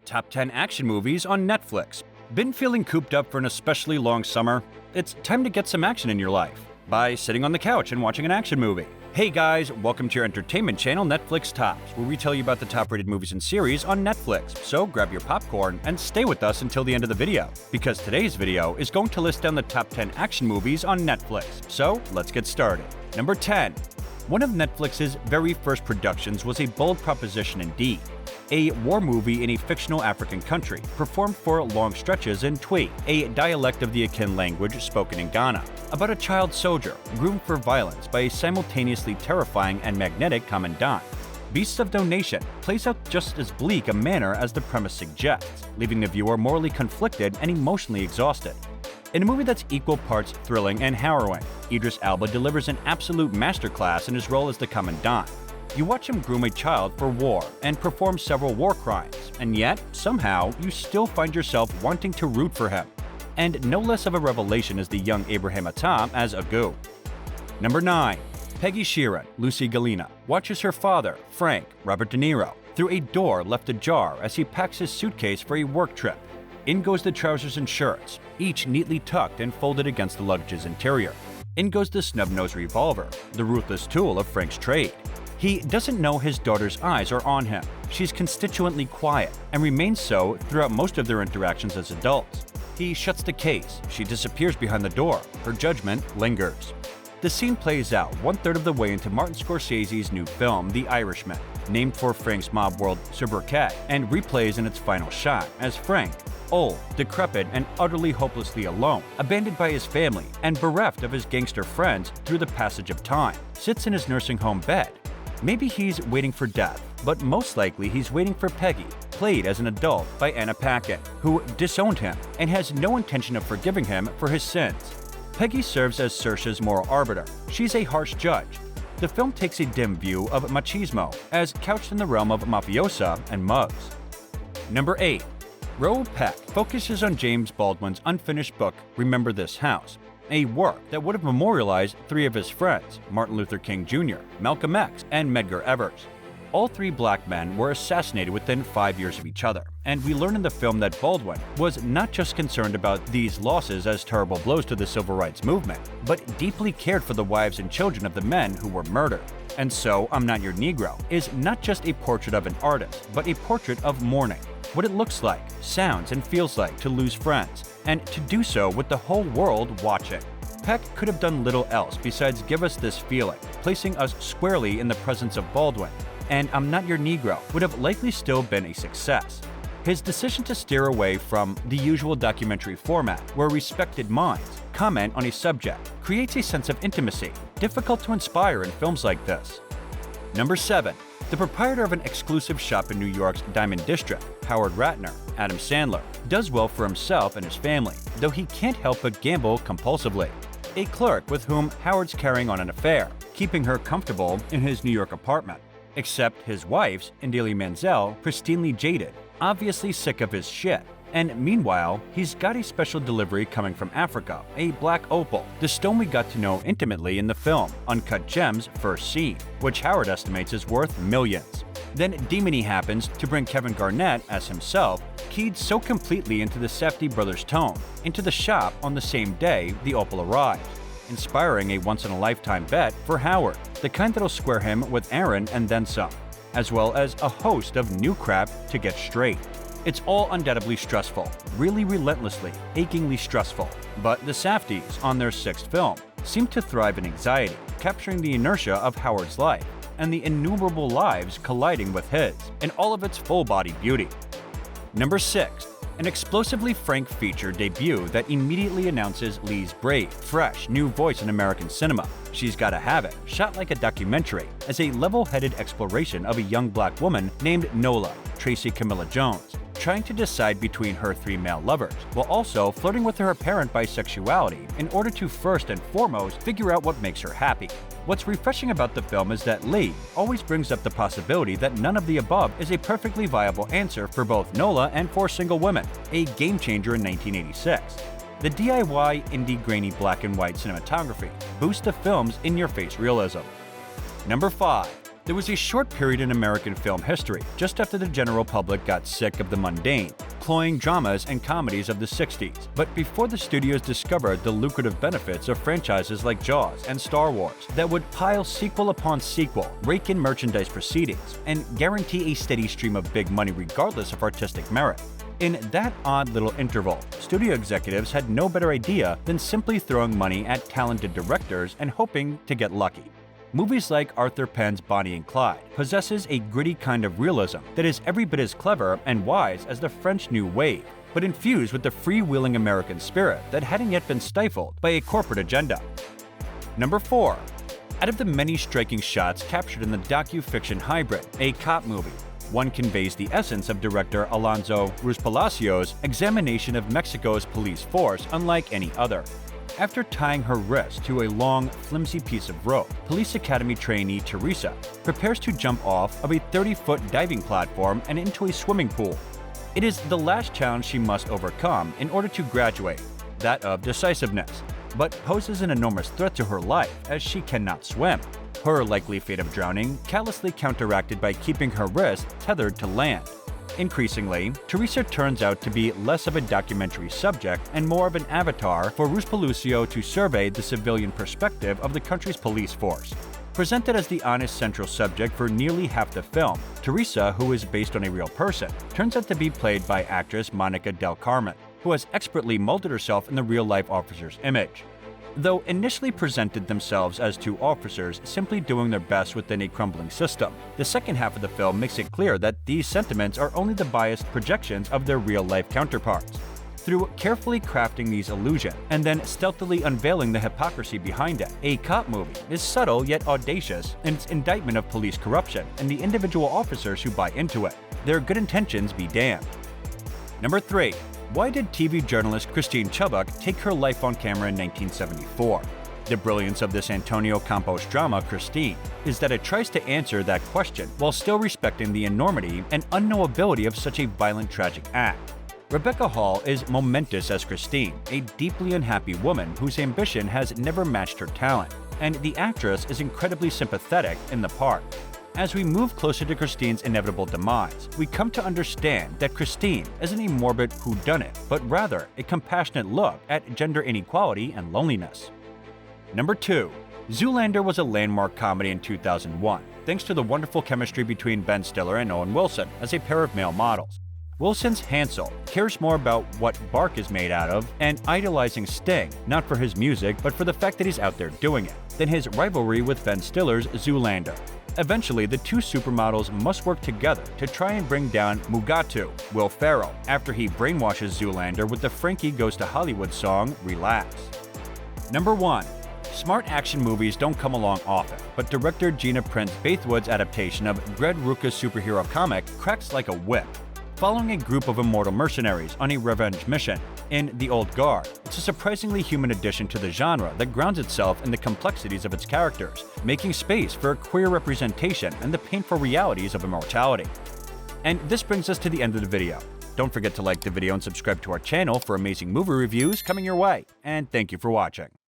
Top 10 action movies on Netflix. Been feeling cooped up for an especially long summer? It's time to get some action in your life by sitting on the couch and watching an action movie. Hey guys, welcome to your entertainment channel Netflix Tops, where we tell you about the top-rated movies and series on Netflix. So grab your popcorn and stay with us until the end of the video, because today's video is going to list down the top 10 action movies on Netflix. So let's get started. Number 10. One of Netflix's very first productions was a bold proposition indeed. A war movie in a fictional African country, performed for long stretches in Twi, a dialect of the Akin language spoken in Ghana, about a child soldier groomed for violence by a simultaneously terrifying and magnetic commandant. Beasts of No Nation plays out just as bleak a manner as the premise suggests, leaving the viewer morally conflicted and emotionally exhausted. In a movie that's equal parts thrilling and harrowing, Idris Elba delivers an absolute masterclass in his role as the commandant. You watch him groom a child for war and perform several war crimes, and yet, somehow, you still find yourself wanting to root for him. And no less of a revelation is the young Abraham Atam as Agu. Number 9. Peggy Sheeran, Lucy Galena, watches her father, Frank, Robert De Niro, through a door left ajar as he packs his suitcase for a work trip. In goes the trousers and shirts, each neatly tucked and folded against the luggage's interior. In goes the snub-nosed revolver, the ruthless tool of Frank's trade. He doesn't know his daughter's eyes are on him. She's constituently quiet and remains so throughout most of their interactions as adults. He shuts the case. She disappears behind the door. Her judgment lingers. The scene plays out one-third of the way into Martin Scorsese's new film, The Irishman, named for Frank's mob world sobriquet, and replays in its final shot as Frank, old, decrepit, and utterly hopelessly alone, abandoned by his family and bereft of his gangster friends through the passage of time, sits in his nursing home bed. Maybe he's waiting for death, but most likely he's waiting for Peggy, played as an adult by Anna Paquin, who disowned him and has no intention of forgiving him for his sins. Peggy serves as Saoirse's moral arbiter. She's a harsh judge. The film takes a dim view of machismo, as couched in the realm of mafiosa and mugs. Number 8. Roe Peck focuses on James Baldwin's unfinished book, Remember This House, a work that would have memorialized three of his friends, Martin Luther King Jr., Malcolm X, and Medgar Evers. All three black men were assassinated within 5 years of each other, and we learn in the film that Baldwin was not just concerned about these losses as terrible blows to the civil rights movement, but deeply cared for the wives and children of the men who were murdered. And so, I'm Not Your Negro is not just a portrait of an artist, but a portrait of mourning. What it looks like, sounds, and feels like to lose friends, and to do so with the whole world watching. Peck could have done little else besides give us this feeling, placing us squarely in the presence of Baldwin, and I'm Not Your Negro would have likely still been a success. His decision to steer away from the usual documentary format, where respected minds comment on a subject, creates a sense of intimacy, difficult to inspire in films like this. Number 7. The proprietor of an exclusive shop in New York's Diamond District, Howard Ratner, Adam Sandler, does well for himself and his family, though he can't help but gamble compulsively. A clerk with whom Howard's carrying on an affair, keeping her comfortable in his New York apartment. Except his wife's, Indeli Menzel, pristinely jaded, obviously sick of his shit. And meanwhile, he's got a special delivery coming from Africa, a black opal, the stone we got to know intimately in the film Uncut Gems' first scene, which Howard estimates is worth millions. Then Demony happens to bring Kevin Garnett as himself, keyed so completely into the Safdie brothers' tone, into the shop on the same day the opal arrives, inspiring a once-in-a-lifetime bet for Howard, the kind that'll square him with Aaron and then some, as well as a host of new crap to get straight. It's all undoubtedly stressful, really relentlessly, achingly stressful. But the Safdies, on their 6th film, seem to thrive in anxiety, capturing the inertia of Howard's life and the innumerable lives colliding with his, in all of its full-body beauty. Number 6. An explosively frank feature debut that immediately announces Lee's brave, fresh, new voice in American cinema. She's Gotta Have It, shot like a documentary, as a level-headed exploration of a young black woman named Nola, Tracy Camilla Jones, trying to decide between her 3 male lovers, while also flirting with her apparent bisexuality in order to first and foremost figure out what makes her happy. What's refreshing about the film is that Lee always brings up the possibility that none of the above is a perfectly viable answer for both Nola and for single women, a game changer in 1986. The DIY indie grainy black and white cinematography boosts the film's in-your-face realism. Number 5. There was a short period in American film history, just after the general public got sick of the mundane, cloying dramas and comedies of the 60s, but before the studios discovered the lucrative benefits of franchises like Jaws and Star Wars that would pile sequel upon sequel, rake in merchandise proceedings, and guarantee a steady stream of big money regardless of artistic merit. In that odd little interval, studio executives had no better idea than simply throwing money at talented directors and hoping to get lucky. Movies like Arthur Penn's Bonnie and Clyde possesses a gritty kind of realism that is every bit as clever and wise as the French New Wave, but infused with the freewheeling American spirit that hadn't yet been stifled by a corporate agenda. Number 4. Out of the many striking shots captured in the docu-fiction Hybrid, a cop movie, one conveys the essence of director Alonso Ruiz Palacios' examination of Mexico's police force unlike any other. After tying her wrist to a long, flimsy piece of rope, Police Academy trainee Teresa prepares to jump off of a 30-foot diving platform and into a swimming pool. It is the last challenge she must overcome in order to graduate, that of decisiveness, but poses an enormous threat to her life as she cannot swim. Her likely fate of drowning callously counteracted by keeping her wrist tethered to land. Increasingly, Teresa turns out to be less of a documentary subject and more of an avatar for Ruiz Palacios to survey the civilian perspective of the country's police force. Presented as the honest central subject for nearly half the film, Teresa, who is based on a real person, turns out to be played by actress Monica del Carmen, who has expertly molded herself in the real-life officer's image. Though initially presented themselves as two officers simply doing their best within a crumbling system, the second half of the film makes it clear that these sentiments are only the biased projections of their real-life counterparts. Through carefully crafting these illusions and then stealthily unveiling the hypocrisy behind it, a cop movie is subtle yet audacious in its indictment of police corruption and the individual officers who buy into it. Their good intentions be damned. Number 3. Why did TV journalist Christine Chubbuck take her life on camera in 1974? The brilliance of this Antonio Campos drama, Christine, is that it tries to answer that question while still respecting the enormity and unknowability of such a violent, tragic act. Rebecca Hall is momentous as Christine, a deeply unhappy woman whose ambition has never matched her talent, and the actress is incredibly sympathetic in the part. As we move closer to Christine's inevitable demise, we come to understand that Christine isn't a morbid whodunit, but rather a compassionate look at gender inequality and loneliness. Number 2. Zoolander was a landmark comedy in 2001, thanks to the wonderful chemistry between Ben Stiller and Owen Wilson as a pair of male models. Wilson's Hansel cares more about what bark is made out of and idolizing Sting, not for his music but for the fact that he's out there doing it, than his rivalry with Ben Stiller's Zoolander. Eventually, the two supermodels must work together to try and bring down Mugatu, Will Ferrell, after he brainwashes Zoolander with the Frankie Goes to Hollywood song, Relax. Number 1. Smart action movies don't come along often, but director Gina Prince-Bythewood's adaptation of Greg Rucka's superhero comic cracks like a whip. Following a group of immortal mercenaries on a revenge mission in The Old Guard, it's a surprisingly human addition to the genre that grounds itself in the complexities of its characters, making space for a queer representation and the painful realities of immortality. And this brings us to the end of the video. Don't forget to like the video and subscribe to our channel for amazing movie reviews coming your way, and thank you for watching.